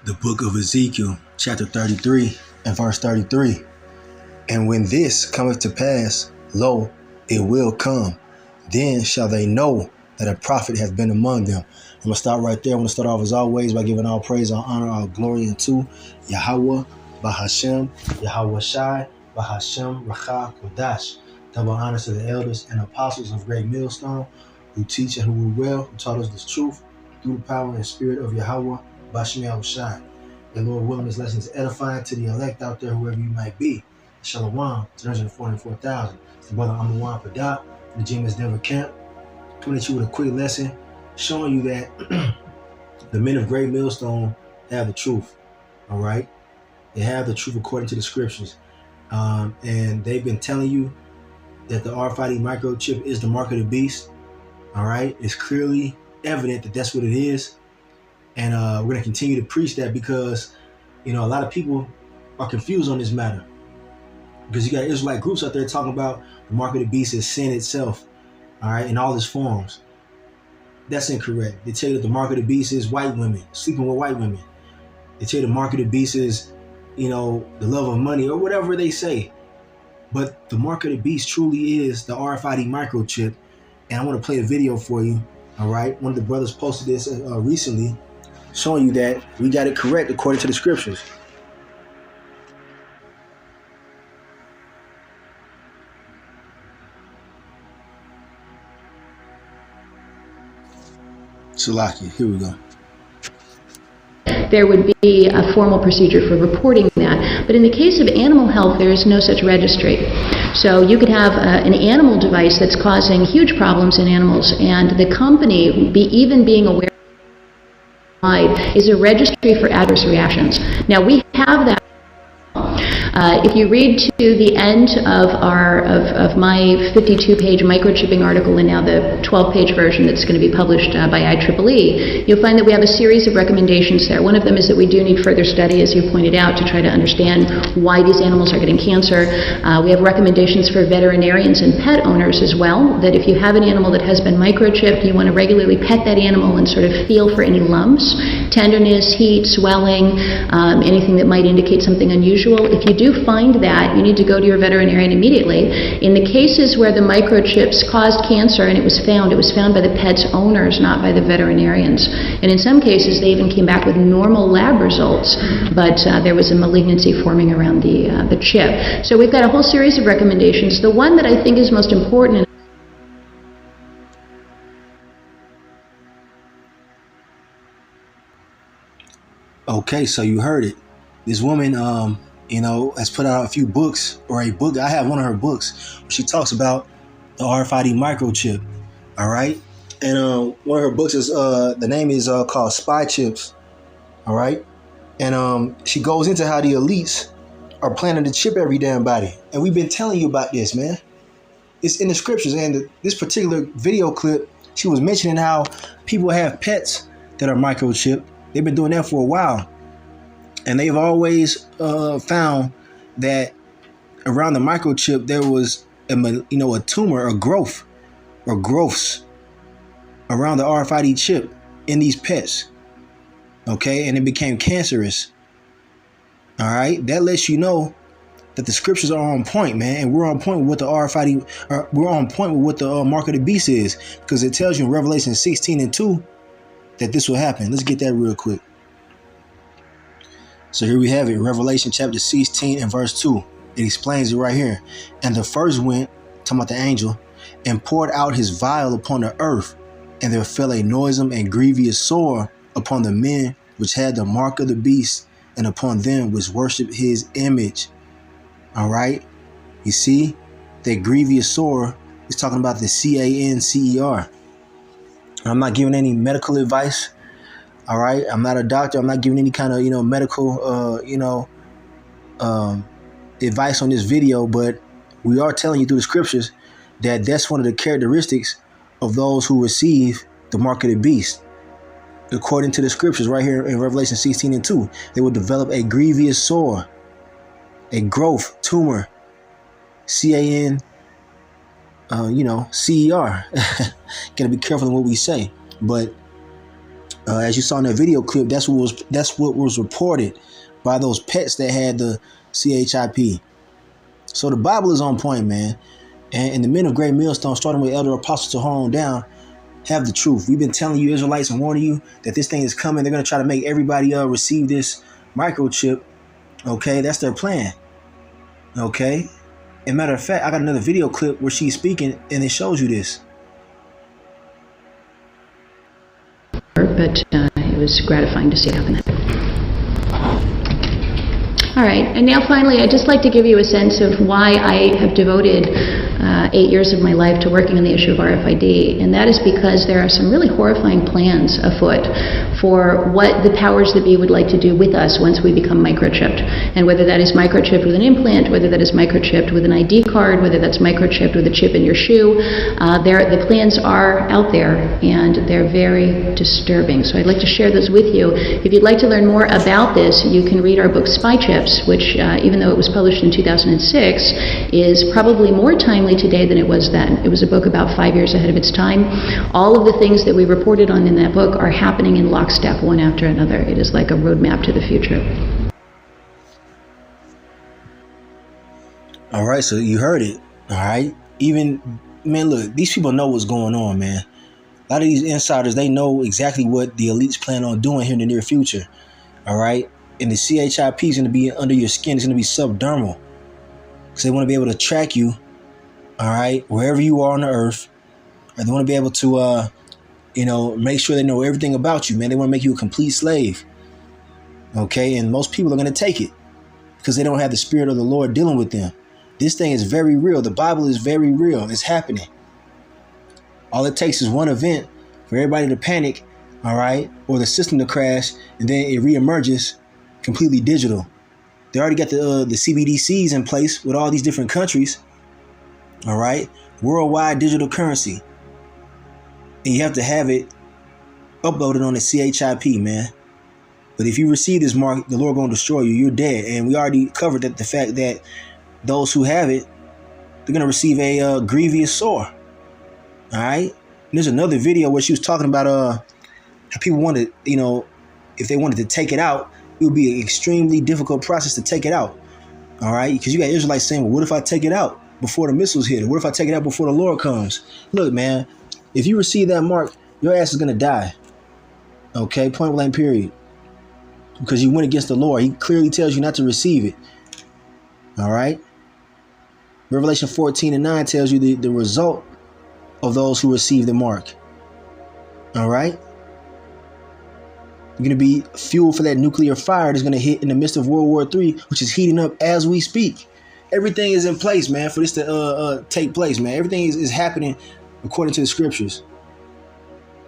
The book of Ezekiel, chapter 33 and verse 33. And when this cometh to pass, lo, it will come. Then shall they know that a prophet hath been among them. I'm going to stop right there. I'm going to start off as always by giving all praise, all honor, all glory unto Yahweh, Bahashem, Yahweh Shai, Bahashem, Racha, Kodash. Double honors to the elders and apostles of Great Millstone, who teach and who rule well, who taught us this truth through the power and spirit of Yahweh, Bashem Yahweh Shai. And Lord willing, this lesson is edifying to the elect out there, whoever you might be. Shalom, 344,000. It's the brother Amawan Padat from the GMS Denver camp, coming at you with a quick lesson, showing you that the men of Great Millstone have the truth. All right, they have the truth according to the scriptures, and they've been telling you that the RFID microchip is the mark of the beast. All right, it's clearly evident that that's what it is, and we're going to continue to preach that because a lot of people are confused on this matter. Because you got Israelite groups out there talking about the mark of the beast is sin itself, all right, in all its forms. That's incorrect. They tell you that the mark of the beast is white women, sleeping with white women. They tell you the mark of the beast is, the love of money or whatever they say. But the mark of the beast truly is the RFID microchip. And I want to play a video for you, all right? One of the brothers posted this recently, showing you that we got it correct according to the scriptures. Salaki, here we go. There would be a formal procedure for reporting that. But in the case of animal health, there is no such registry. So you could have an animal device that's causing huge problems in animals, and the company even being aware is a registry for adverse reactions. Now we have that. If you read to the end of my 52-page microchipping article and now the 12-page version that's going to be published by IEEE, you'll find that we have a series of recommendations there. One of them is that we do need further study, as you pointed out, to try to understand why these animals are getting cancer. We have recommendations for veterinarians and pet owners as well, that if you have an animal that has been microchipped, you want to regularly pet that animal and sort of feel for any lumps, tenderness, heat, swelling, anything that might indicate something unusual. If you do find that, you need to go to your veterinarian immediately. In the cases where the microchips caused cancer and it was found by the pet's owners, not by the veterinarians. And in some cases, they even came back with normal lab results, but there was a malignancy forming around the chip. So we've got a whole series of recommendations. The one that I think is most important. Okay, so you heard it. This woman, has put out a few books, or a book. I have one of her books. She talks about the RFID microchip. All right. And one of her books is, the name is called Spy Chips. All right. And she goes into how the elites are planning to chip every damn body. And we've been telling you about this, man. It's in the scriptures. And this particular video clip, she was mentioning how people have pets that are microchipped. They've been doing that for a while. And they've always found that around the microchip, there was a tumor, a growth, or growths around the RFID chip in these pets. Okay, and it became cancerous. All right, that lets you know that the scriptures are on point, man, and we're on point with what the RFID, we're on point with what the mark of the beast is, because it tells you in Revelation 16:2 that this will happen. Let's get that real quick. So here we have it, Revelation chapter 16 and verse 2. It explains it right here. And the first went, talking about the angel, and poured out his vial upon the earth, and there fell a noisome and grievous sore upon the men which had the mark of the beast, and upon them which worship his image. All right. You see, that grievous sore is talking about the CANCER. I'm not giving any medical advice. All right. I'm not a doctor. I'm not giving any kind of, medical, advice on this video, but we are telling you through the scriptures that that's one of the characteristics of those who receive the mark of the beast. According to the scriptures right here in Revelation 16:2, they will develop a grievous sore, a growth, tumor, CAN, CER. Gotta be careful in what we say. But As you saw in that video clip, that's what was reported by those pets that had the CHIP. So the Bible is on point, man. And the men of Great Millstone, starting with Elder Apostle to on down, have the truth. We've been telling you Israelites and warning you that this thing is coming. They're going to try to make everybody receive this microchip. Okay, that's their plan. Okay. And matter of fact, I got another video clip where she's speaking and it shows you this. But it was gratifying to see it happen. All right, and now finally, I'd just like to give you a sense of why I have devoted 8 years of my life to working on the issue of RFID, and that is because there are some really horrifying plans afoot for what the powers that be would like to do with us once we become microchipped. And whether that is microchipped with an implant, whether that is microchipped with an ID card, whether that's microchipped with a chip in your shoe, the plans are out there, and they're very disturbing. So I'd like to share those with you. If you'd like to learn more about this, you can read our book Spy Chips, which, even though it was published in 2006, is probably more timely today than it was then. It was a book about 5 years ahead of its time. All of the things that we reported on in that book are happening in lockstep, one after another. It is like a roadmap to the future. All right, so you heard it. All right. Even, man, look, these people know what's going on, man. A lot of these insiders, they know exactly what the elites plan on doing here in the near future. All right. And the CHIP is going to be under your skin. It's going to be subdermal. Because they want to be able to track you, all right, wherever you are on the earth. And they want to be able to, make sure they know everything about you, man. They want to make you a complete slave. Okay. And most people are going to take it because they don't have the spirit of the Lord dealing with them. This thing is very real. The Bible is very real. It's happening. All it takes is one event for everybody to panic, all right, or the system to crash, and then it reemerges completely digital. They already got the CBDCs in place with all these different countries, all right, worldwide digital currency. And you have to have it uploaded on the CHIP, man. But if you receive this mark, the Lord going to destroy you. You're dead. And we already covered the fact that those who have it, they're going to receive a grievous sore. All right. And there's another video where she was talking about how people wanted, if they wanted to take it out, it would be an extremely difficult process to take it out. All right. Because you got Israelites saying, well, what if I take it out before the missiles hit? What if I take it out before the Lord comes? Look, man, if you receive that mark, your ass is going to die. OK, point blank, period. Because you went against the Lord. He clearly tells you not to receive it. All right. Revelation 14:9 tells you the result of those who receive the mark. All right. You're going to be fuel for that nuclear fire that's going to hit in the midst of World War III, which is heating up as we speak. Everything is in place, man, for this to take place, man. Everything is happening according to the scriptures.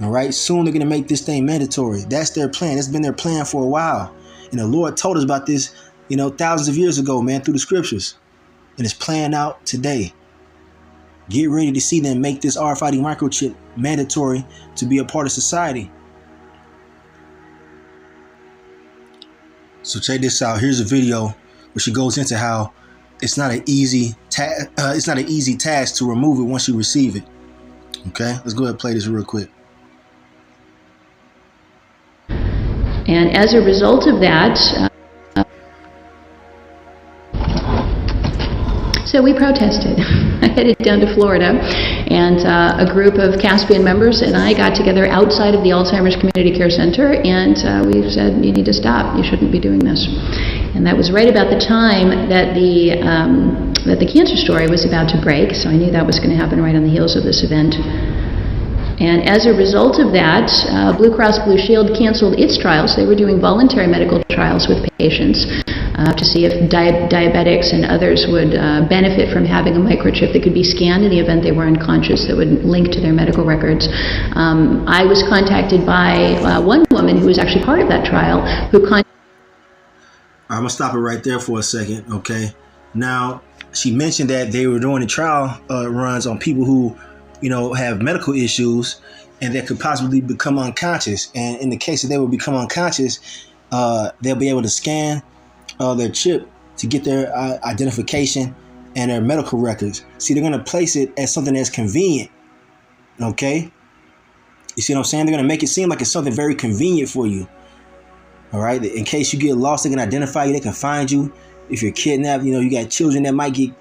All right. Soon they're going to make this thing mandatory. That's their plan. It's been their plan for a while. And the Lord told us about this, thousands of years ago, man, through the scriptures. And it's playing out today. Get ready to see them make this RFID microchip mandatory to be a part of society. So check this out. Here's a video where she goes into how it's not an easy task to remove it once you receive it. Okay, let's go ahead and play this real quick. And as a result of that, so we protested. I headed down to Florida, and a group of Caspian members and I got together outside of the Alzheimer's Community Care Center, and we said, you need to stop. You shouldn't be doing this. And that was right about the time that the cancer story was about to break, so I knew that was going to happen right on the heels of this event. And as a result of that, Blue Cross Blue Shield canceled its trials. They were doing voluntary medical trials with patients to see if diabetics and others would benefit from having a microchip that could be scanned in the event they were unconscious, that would link to their medical records. I was contacted by one woman who was actually part of that trial who contacted. I'm going to stop it right there for a second, okay? Now, she mentioned that they were doing the trial runs on people who have medical issues and that could possibly become unconscious. And in the case that they would become unconscious, they'll be able to scan their chip to get their identification and their medical records. See, they're going to place it as something that's convenient, okay, You see what I'm saying? They're going to make it seem like it's something very convenient for you. All right. In case you get lost, they can identify you. They can find you. If you're kidnapped, you got children that might get,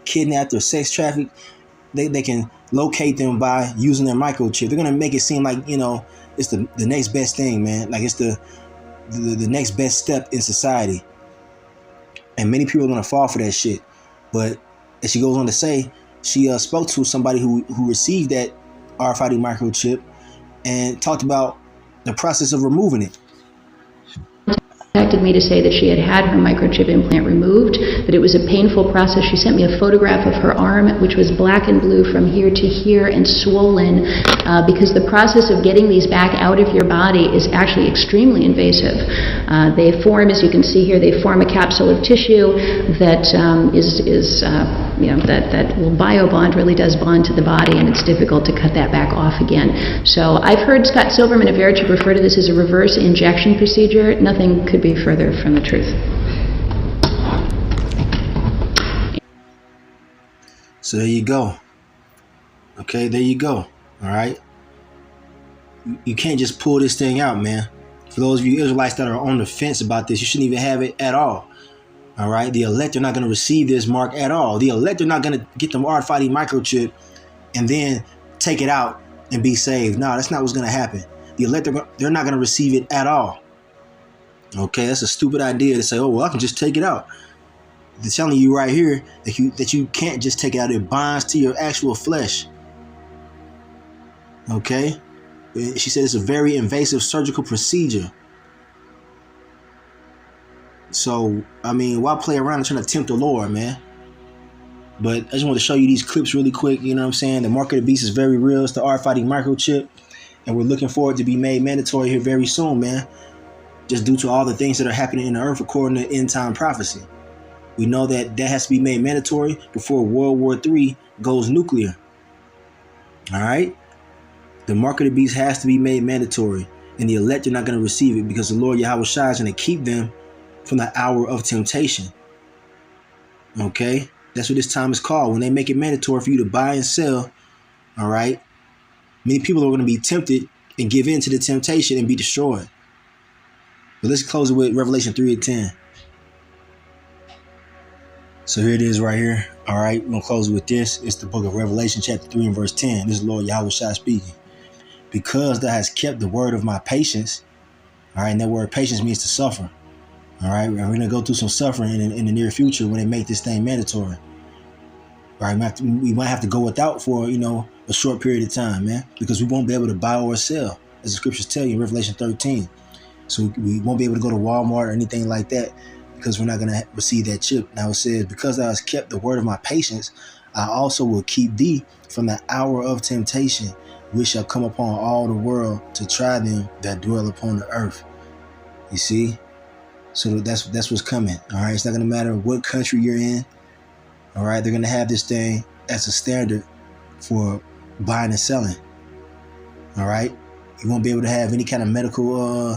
kidnapped or sex trafficked. They can locate them by using their microchip. They're going to make it seem like, it's the next best thing, man. Like it's the next best step in society. And many people are going to fall for that shit. But as she goes on to say, she spoke to somebody who received that RFID microchip and talked about the process of removing it. Contacted me to say that she had had her microchip implant removed, that it was a painful process. She sent me a photograph of her arm, which was black and blue from here to here and swollen, because the process of getting these back out of your body is actually extremely invasive. They form, as you can see here, they form a capsule of tissue that that will biobond, really does bond to the body, and it's difficult to cut that back off again. So I've heard Scott Silverman of Verichip refer to this as a reverse injection procedure. Nothing could be further from the truth. So there you go. Okay, there you go. All right. You can't just pull this thing out, man. For those of you Israelites that are on the fence about this, you shouldn't even have it at all. All right. The elect are not going to receive this mark at all. The elect are not going to get the RFID microchip and then take it out and be saved. No, that's not what's going to happen. The elect, they're not going to receive it at all. Okay, that's a stupid idea to say, oh, well, I can just take it out. They're telling you right here that you can't just take it out. It binds to your actual flesh. Okay? She said it's a very invasive surgical procedure. So, I mean, why play around and trying to tempt the Lord, man? But I just want to show you these clips really quick. You know what I'm saying? The mark of the beast is very real. It's the RFID microchip. And we're looking for it to be made mandatory here very soon, man. Just due to all the things that are happening in the earth according to end time prophecy. We know that has to be made mandatory before World War III goes nuclear. All right? The mark of the beast has to be made mandatory, and the elect are not going to receive it because the Lord Yahweh Shai is going to keep them from the hour of temptation. Okay? That's what this time is called. When they make it mandatory for you to buy and sell, all right, many people are going to be tempted and give in to the temptation and be destroyed. But let's close it with Revelation 3:10. So here it is right here. All right, we're going to close it with this. It's the book of Revelation chapter 3 and verse 10. This is Lord Yahweh Shai speaking. Because thou hast kept the word of my patience. All right, and that word patience means to suffer. All right, we're going to go through some suffering in the near future when they make this thing mandatory. All right, we might have to go without for, a short period of time, man, because we won't be able to buy or sell, as the scriptures tell you in Revelation 13. So we won't be able to go to Walmart or anything like that because we're not going to receive that chip. Now it says, because thou hast kept the word of my patience, I also will keep thee from the hour of temptation, which shall come upon all the world to try them that dwell upon the earth. You see? So that's what's coming. All right. It's not going to matter what country you're in. All right. They're going to have this thing as a standard for buying and selling. All right. You won't be able to have any kind of medical,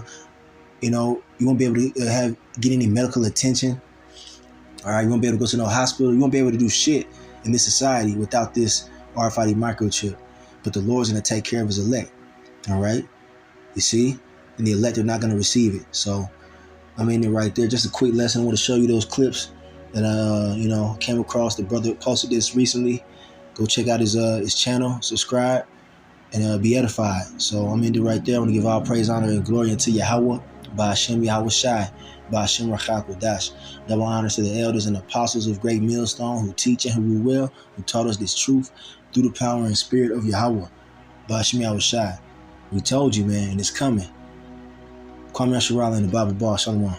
you won't be able to get any medical attention. All right. You won't be able to go to no hospital. You won't be able to do shit in this society without this RFID microchip. But the Lord's going to take care of his elect. All right. You see? And the elect are not going to receive it. So, I mean, right there, just a quick lesson. I want to show you those clips that, came across. The brother posted this recently. Go check out his channel, subscribe, and be edified. So I'm in it right there. I want to give all praise, honor, and glory unto Yahweh, by Hashem Yahweh Shai, by Hashem Rachak Kodash. Double honors to the elders and apostles of Great Millstone who teach and who rule well, who taught us this truth through the power and spirit of Yahweh, by Hashem Yahweh Shai. We told you, man, and it's coming. Kwame Asherala in the Bible Bar. Shalom.